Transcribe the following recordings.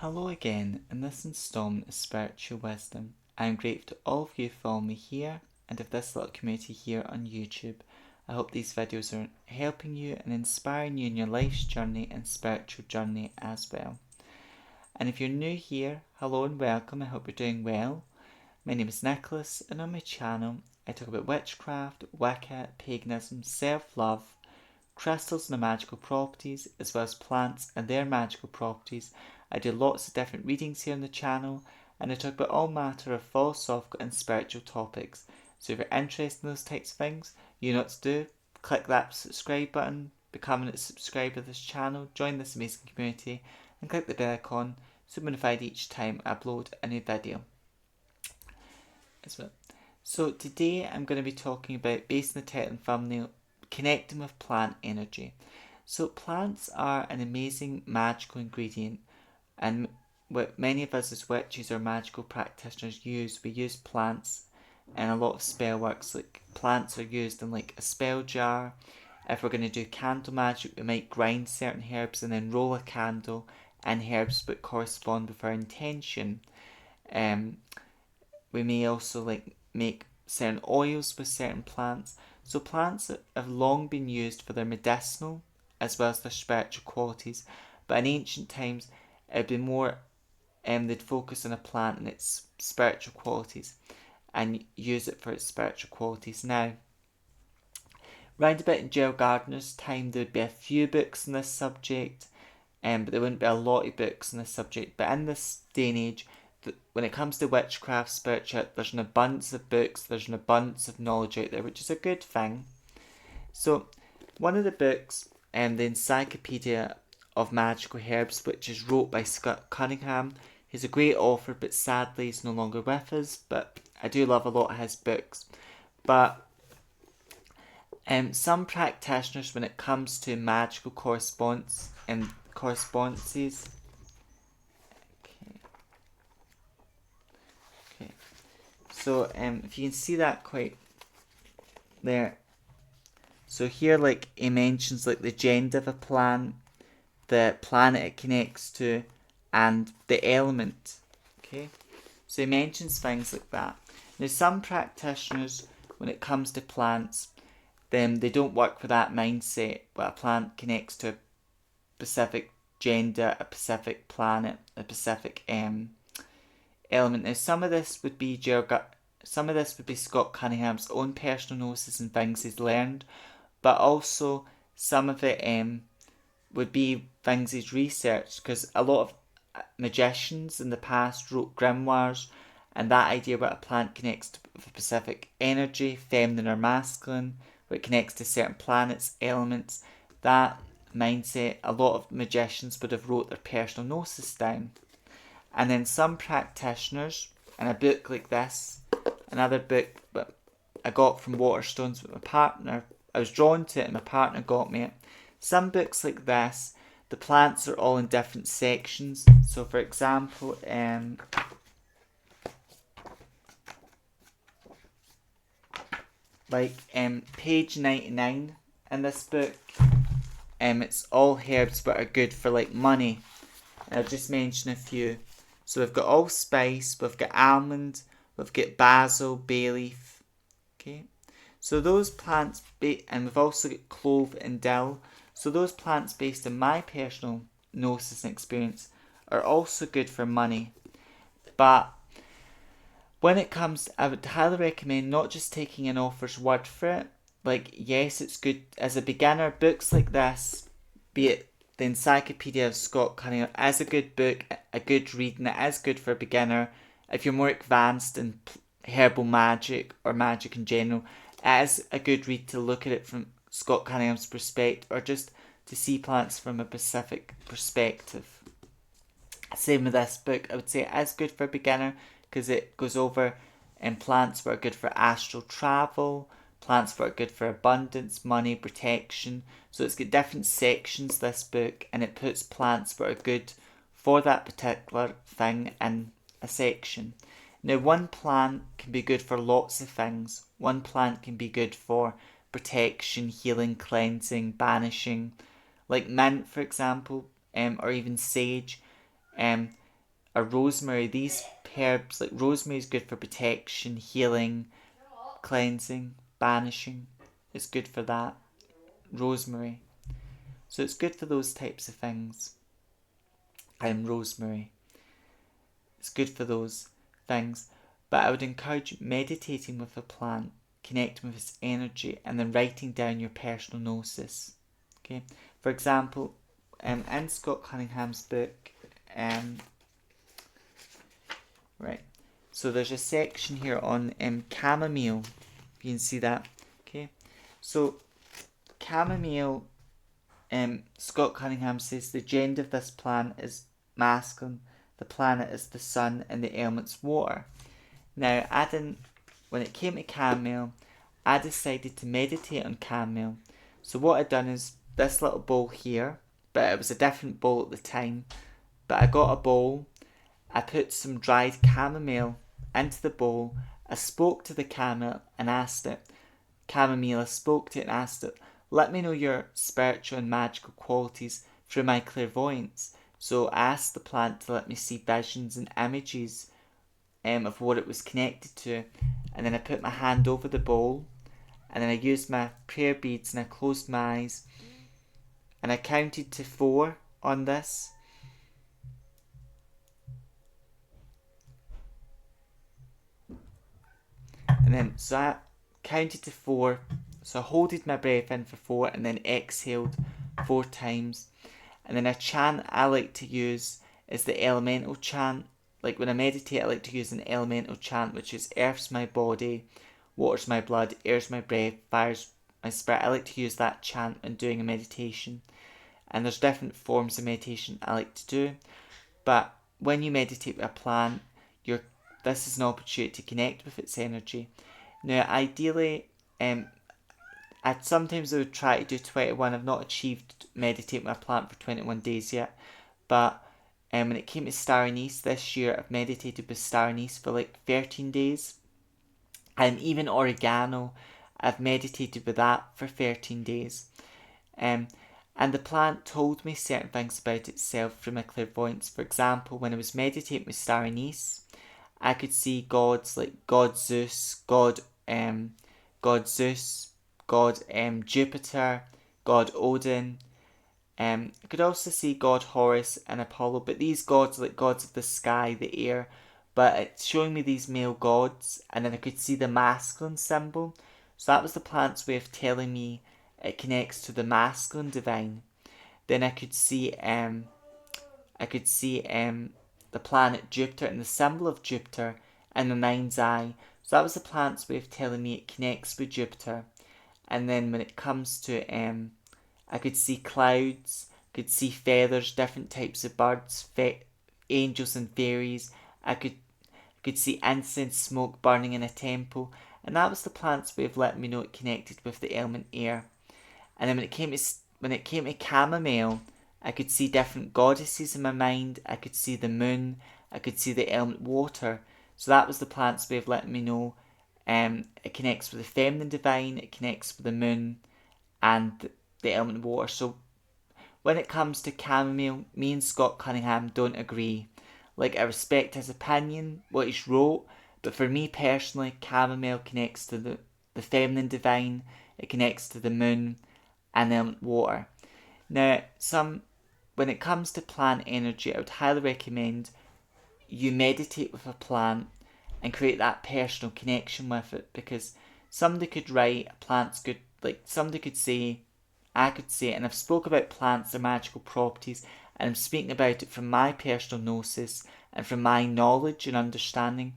Hello again, in this installment of Spiritual Wisdom. I am grateful to all of you who follow me here and of this little community here on YouTube. I hope these videos are helping you and inspiring you in your life's journey and spiritual journey as well. And if you're new here, hello and welcome. I hope you're doing well. My name is Nicholas, and on my channel I talk about witchcraft, Wicca, paganism, self-love, crystals and their magical properties, as well as plants and their magical properties. I do lots of different readings here on the channel, and I talk about all matter of philosophical and spiritual topics. So if you're interested in those types of things, you know what to do. Click that subscribe button, become a subscriber to this channel, join this amazing community, and click the bell icon so you're notified each time I upload a new video as well. So today I'm going to be talking about, based on the title and thumbnail, connecting with plant energy. So plants are an amazing magical ingredient, and what many of us as witches or magical practitioners use, we use plants in a lot of spell works. Like plants are used in like a spell jar. If we're going to do candle magic, we might grind certain herbs and then roll a candle in herbs that correspond with our intention. We may also like make certain oils with certain plants. So plants have long been used for their medicinal as well as their spiritual qualities. But in ancient times, it'd be more they'd focus on a plant and its spiritual qualities and use it for its spiritual qualities. Now, round about in Gerald Gardner's time, there would be a few books on this subject, but there wouldn't be a lot of books on this subject. But in this day and age, when it comes to witchcraft, spiritual, there's an abundance of books, there's an abundance of knowledge out there, which is a good thing. So, one of the books, the Encyclopedia of Magical Herbs, which is wrote by Scott Cunningham. He's a great author, but sadly he's no longer with us. But I do love a lot of his books. But some practitioners, when it comes to magical correspondences, okay. So if you can see that quite there. So here, like he mentions, like the gender of a plant, the planet it connects to, and the element. Okay, so he mentions things like that. Now, some practitioners, when it comes to plants, then they don't work with that mindset. But a plant connects to a specific gender, a specific planet, a specific element. Now, some of this would be Scott Cunningham's own personal gnosis and things he's learned, but also some of it would be things he's researched, because a lot of magicians in the past wrote grimoires, and that idea about a plant connects to a specific energy, feminine or masculine, where it connects to certain planets, elements, that mindset, a lot of magicians would have wrote their personal gnosis down. And then some practitioners, in a book like this, another book that I got from Waterstones with my partner, I was drawn to it and my partner got me it. Some books like this, the plants are all in different sections. So for example, page 99 in this book, it's all herbs but are good for like money. And I'll just mention a few. So we've got allspice, we've got almond, we've got basil, bay leaf. Okay, so those plants, and we've also got clove and dill. So those plants, based on my personal gnosis and experience, are also good for money. But when it comes, I would highly recommend not just taking an author's word for it. Like, yes, it's good as a beginner. Books like this, be it the Encyclopedia of Scott Cunningham, is a good book, a good read, and it is good for a beginner. If you're more advanced in herbal magic or magic in general, it is a good read to look at it from Scott Cunningham's perspective, or just to see plants from a specific perspective. Same with this book, I would say it is good for a beginner because it goes over plants that are good for astral travel, plants that are good for abundance, money, protection. So it's got different sections, this book, and it puts plants that are good for that particular thing in a section. Now, one plant can be good for lots of things. One plant can be good for protection, healing, cleansing, banishing. Like mint, for example, or even sage. or rosemary. These herbs, like rosemary, is good for protection, healing, cleansing, banishing. It's good for that. Rosemary. So it's good for those types of things. Rosemary. It's good for those things. But I would encourage meditating with a plant, connecting with its energy, and then writing down your personal gnosis. Okay. For example, in Scott Cunningham's book, right. So there's a section here on chamomile. You can see that. Okay. So chamomile, Scott Cunningham says the gender of this plant is masculine, the planet is the sun, and the element's water. Now, when it came to chamomile, I decided to meditate on chamomile. So what I'd done is this little bowl here, but it was a different bowl at the time. But I got a bowl, I put some dried chamomile into the bowl, I spoke to the chamomile and asked it, I spoke to it and asked it, let me know your spiritual and magical qualities through my clairvoyance. So I asked the plant to let me see visions and images of what it was connected to. And then I put my hand over the bowl, and then I used my prayer beads and I closed my eyes. And I counted to 4 on this. And then, so I counted to 4. So I holded my breath in for 4 and then exhaled 4 times. And then a chant I like to use is the elemental chant. Like when I meditate, I like to use an elemental chant, which is earth's my body, water's my blood, air's my breath, fire's my spirit. I like to use that chant when doing a meditation. And there's different forms of meditation I like to do. But when you meditate with a plant, this is an opportunity to connect with its energy. Now, ideally, sometimes I would try to do 21. I've not achieved meditating with a plant for 21 days yet. But when it came to star anise this year, I've meditated with star anise for like 13 days. And even oregano, I've meditated with that for 13 days. And the plant told me certain things about itself through my clairvoyance. For example, when I was meditating with star anise, I could see gods like God Zeus, God Jupiter, God Odin. I could also see God Horus and Apollo, but these gods are like gods of the sky, the air. But it's showing me these male gods, and then I could see the masculine symbol. So that was the plant's way of telling me it connects to the masculine divine. Then I could see the planet Jupiter and the symbol of Jupiter and the mind's eye. So that was the plant's way of telling me it connects with Jupiter. And then when it comes to I could see clouds, could see feathers, different types of birds, angels and fairies. I could see incense smoke burning in a temple, and that was the plant's way of letting me know it connected with the element air. And then when it came to chamomile, I could see different goddesses in my mind. I could see the moon. I could see the element water. So that was the plant's way of letting me know it connects with the feminine divine, it connects with the moon and the element water. So when it comes to chamomile, me and Scott Cunningham don't agree. Like, I respect his opinion, what he's wrote, but for me personally, chamomile connects to the feminine divine, it connects to the moon and the element water. Now, when it comes to plant energy, I would highly recommend you meditate with a plant and create that personal connection with it, because somebody could write a plant's good, like somebody could say, I could say, and I've spoke about plants, their magical properties, and I'm speaking about it from my personal gnosis and from my knowledge and understanding.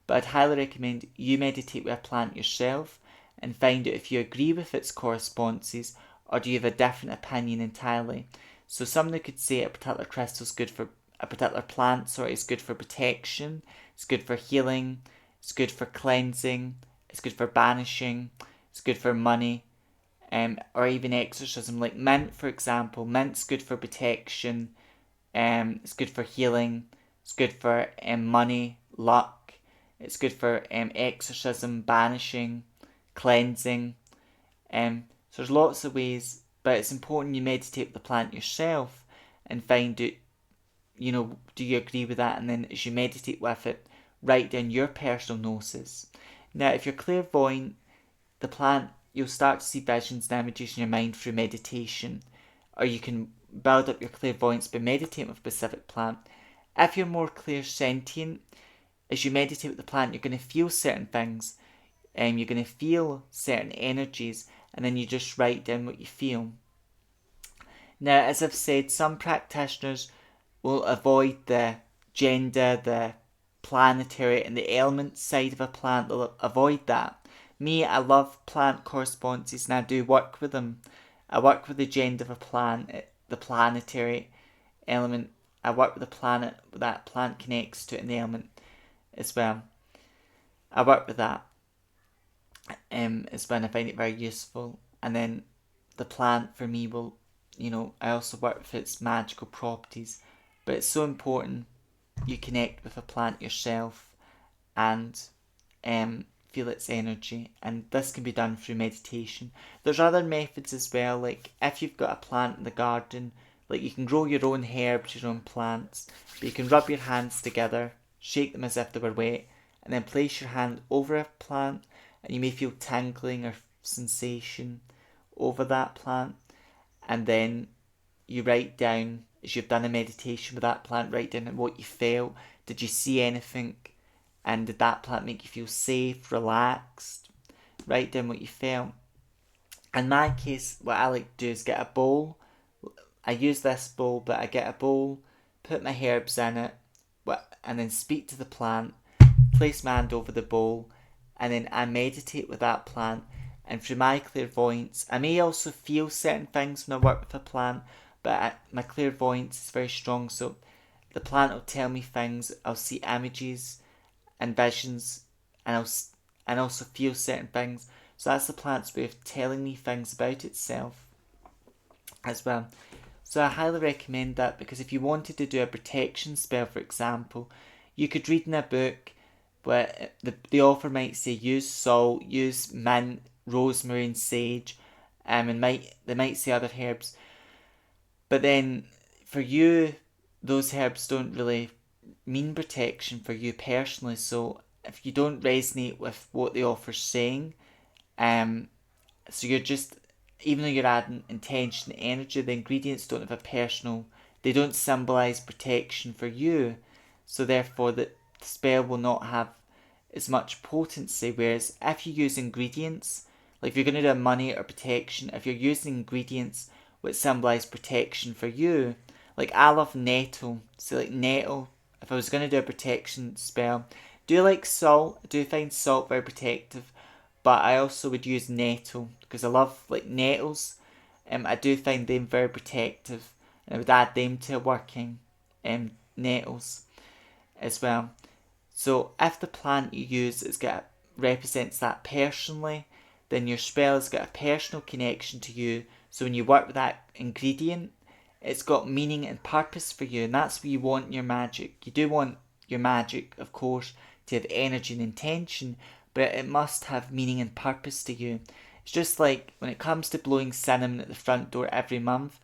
But I'd highly recommend you meditate with a plant yourself and find out if you agree with its correspondences or do you have a different opinion entirely. So somebody could say a particular crystal is good for a particular plant, it's good for protection, it's good for healing, it's good for cleansing, it's good for banishing, it's good for money, or even exorcism. Like mint, for example, mint's good for protection, it's good for healing, it's good for money, luck, it's good for exorcism, banishing, cleansing. So there's lots of ways, but it's important you meditate with the plant yourself and find out, do you agree with that? And then as you meditate with it, write down your personal gnosis. Now, if you're clairvoyant, the plant, you'll start to see visions and images in your mind through meditation, or you can build up your clairvoyance by meditating with a specific plant. If you're more clairsentient, as you meditate with the plant, you're going to feel certain things, and you're going to feel certain energies, and then you just write down what you feel. Now, as I've said, some practitioners will avoid the gender, the planetary, and the element side of a plant. They'll avoid that. Me, I love plant correspondences, and I do work with them. I work with the gender of a plant, the planetary element. I work with the planet that plant connects to, and the element as well. I work with that as well, and I find it very useful. And then the plant for me will, I also work with its magical properties. But it's so important you connect with a plant yourself and feel its energy, and this can be done through meditation. There's other methods as well, like if you've got a plant in the garden, like you can grow your own herbs, your own plants, but you can rub your hands together, shake them as if they were wet, and then place your hand over a plant, and you may feel tingling or sensation over that plant, and then you write down, as you've done a meditation with that plant, write down what you felt. Did you see anything? And did that plant make you feel safe, relaxed? Write down what you felt. In my case, what I like to do is get a bowl. I use this bowl, but I get a bowl, put my herbs in it, and then speak to the plant, place my hand over the bowl, and then I meditate with that plant. And through my clairvoyance, I may also feel certain things when I work with a plant, but my clairvoyance is very strong, so the plant will tell me things. I'll see images and visions, and I'll also feel certain things. So that's the plant's way of telling me things about itself as well. So I highly recommend that, because if you wanted to do a protection spell, for example, you could read in a book where the author might say use salt, use mint, rosemary and sage, and they might say other herbs. But then for you, those herbs don't really mean protection for you personally. So if you don't resonate with what the author's saying, so you're just, even though you're adding intention and energy, the ingredients don't have they don't symbolise protection for you. So therefore the spell will not have as much potency. Whereas if you use ingredients, like if you're going to do a money or protection, if you're using ingredients which symbolise protection for you, like I love nettle. So like nettle, if I was going to do a protection spell, do like salt. I do find salt very protective, but I also would use nettle because I love like nettles. I do find them very protective, and I would add them to working nettles as well. So if the plant you use represents that personally, then your spell has got a personal connection to you. So when you work with that ingredient, it's got meaning and purpose for you, and that's where you want your magic. You do want your magic, of course, to have energy and intention, but it must have meaning and purpose to you. It's just like when it comes to blowing cinnamon at the front door every month,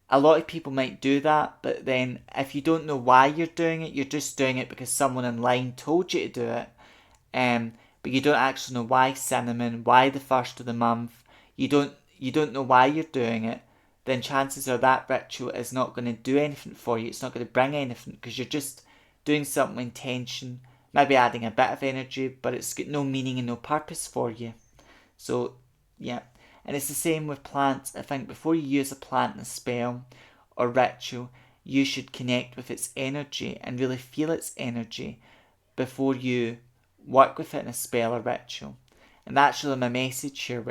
a lot of people might do that, but then if you don't know why you're doing it, you're just doing it because someone online told you to do it. But you don't actually know why cinnamon, why the first of the month. You don't know why you're doing it. Then chances are that ritual is not going to do anything for you. It's not going to bring anything because you're just doing something with intention, maybe adding a bit of energy, but it's got no meaning and no purpose for you. So, yeah. And it's the same with plants. I think before you use a plant in a spell or ritual, you should connect with its energy and really feel its energy before you work with it in a spell or ritual. And that's really my message here.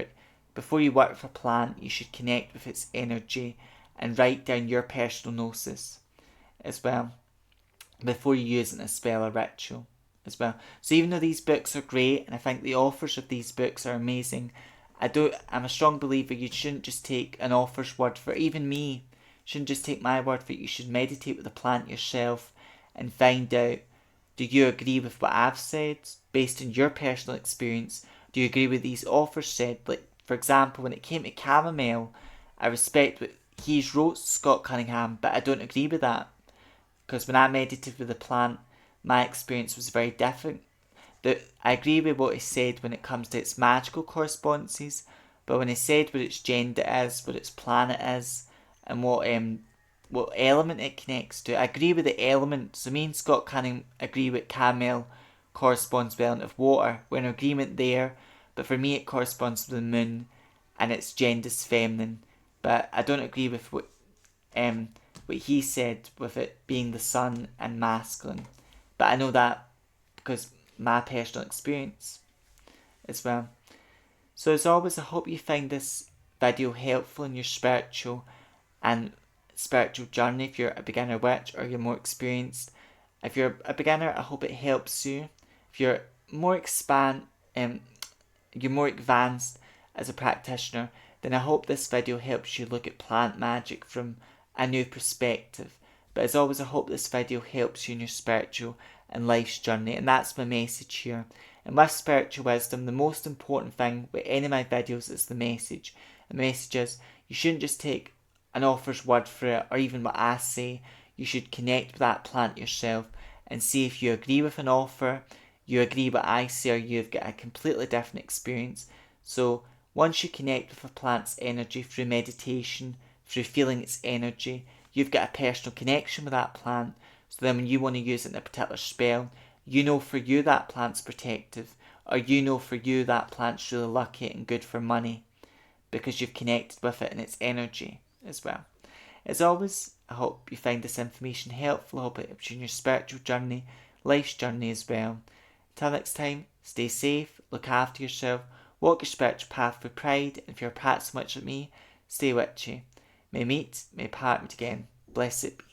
Before you work with a plant, you should connect with its energy and write down your personal gnosis as well before you use it in a spell or ritual as well. So even though these books are great, and I think the authors of these books are amazing, I'm a strong believer you shouldn't just take an author's word for it. Even me, shouldn't just take my word for it. You should meditate with the plant yourself and find out, do you agree with what I've said based on your personal experience? Do you agree with these authors said? Like, for example, when it came to chamomile, I respect what he's wrote, Scott Cunningham, but I don't agree with that because when I meditated with the plant, my experience was very different. I agree with what he said when it comes to its magical correspondences, but when he said what its gender is, what its planet is, and what element it connects to, I agree with the element. So me and Scott can agree with Camel corresponds with the element of water. We're in agreement there, but for me it corresponds to the moon, and its gender is feminine. But I don't agree with what he said with it being the sun and masculine. But I know that because my personal experience as well. So as always, I hope you find this video helpful in your spiritual journey if you're a beginner witch or you're more experienced. If you're a beginner, I hope it helps you. If you're more you're more advanced as a practitioner, then I hope this video helps you look at plant magic from a new perspective. But as always, I hope this video helps you in your spiritual and life's journey, and that's my message here. And with spiritual wisdom, the most important thing with any of my videos is the message. The message is, you shouldn't just take an author's word for it, or even what I say. You should connect with that plant yourself and see if you agree with an author, you agree what I say, or you've got a completely different experience. So once you connect with a plant's energy through meditation, through feeling its energy, you've got a personal connection with that plant. So then when you want to use it in a particular spell, you know for you that plant's protective, or you know for you that plant's really lucky and good for money, because you've connected with it and its energy as well. As always, I hope you find this information helpful. I hope it helps you in your spiritual journey, life's journey as well. Until next time, stay safe, look after yourself, walk your spiritual path with pride, and if you're a practicing witch like me, stay witchy. May meet, may part again. Blessed be.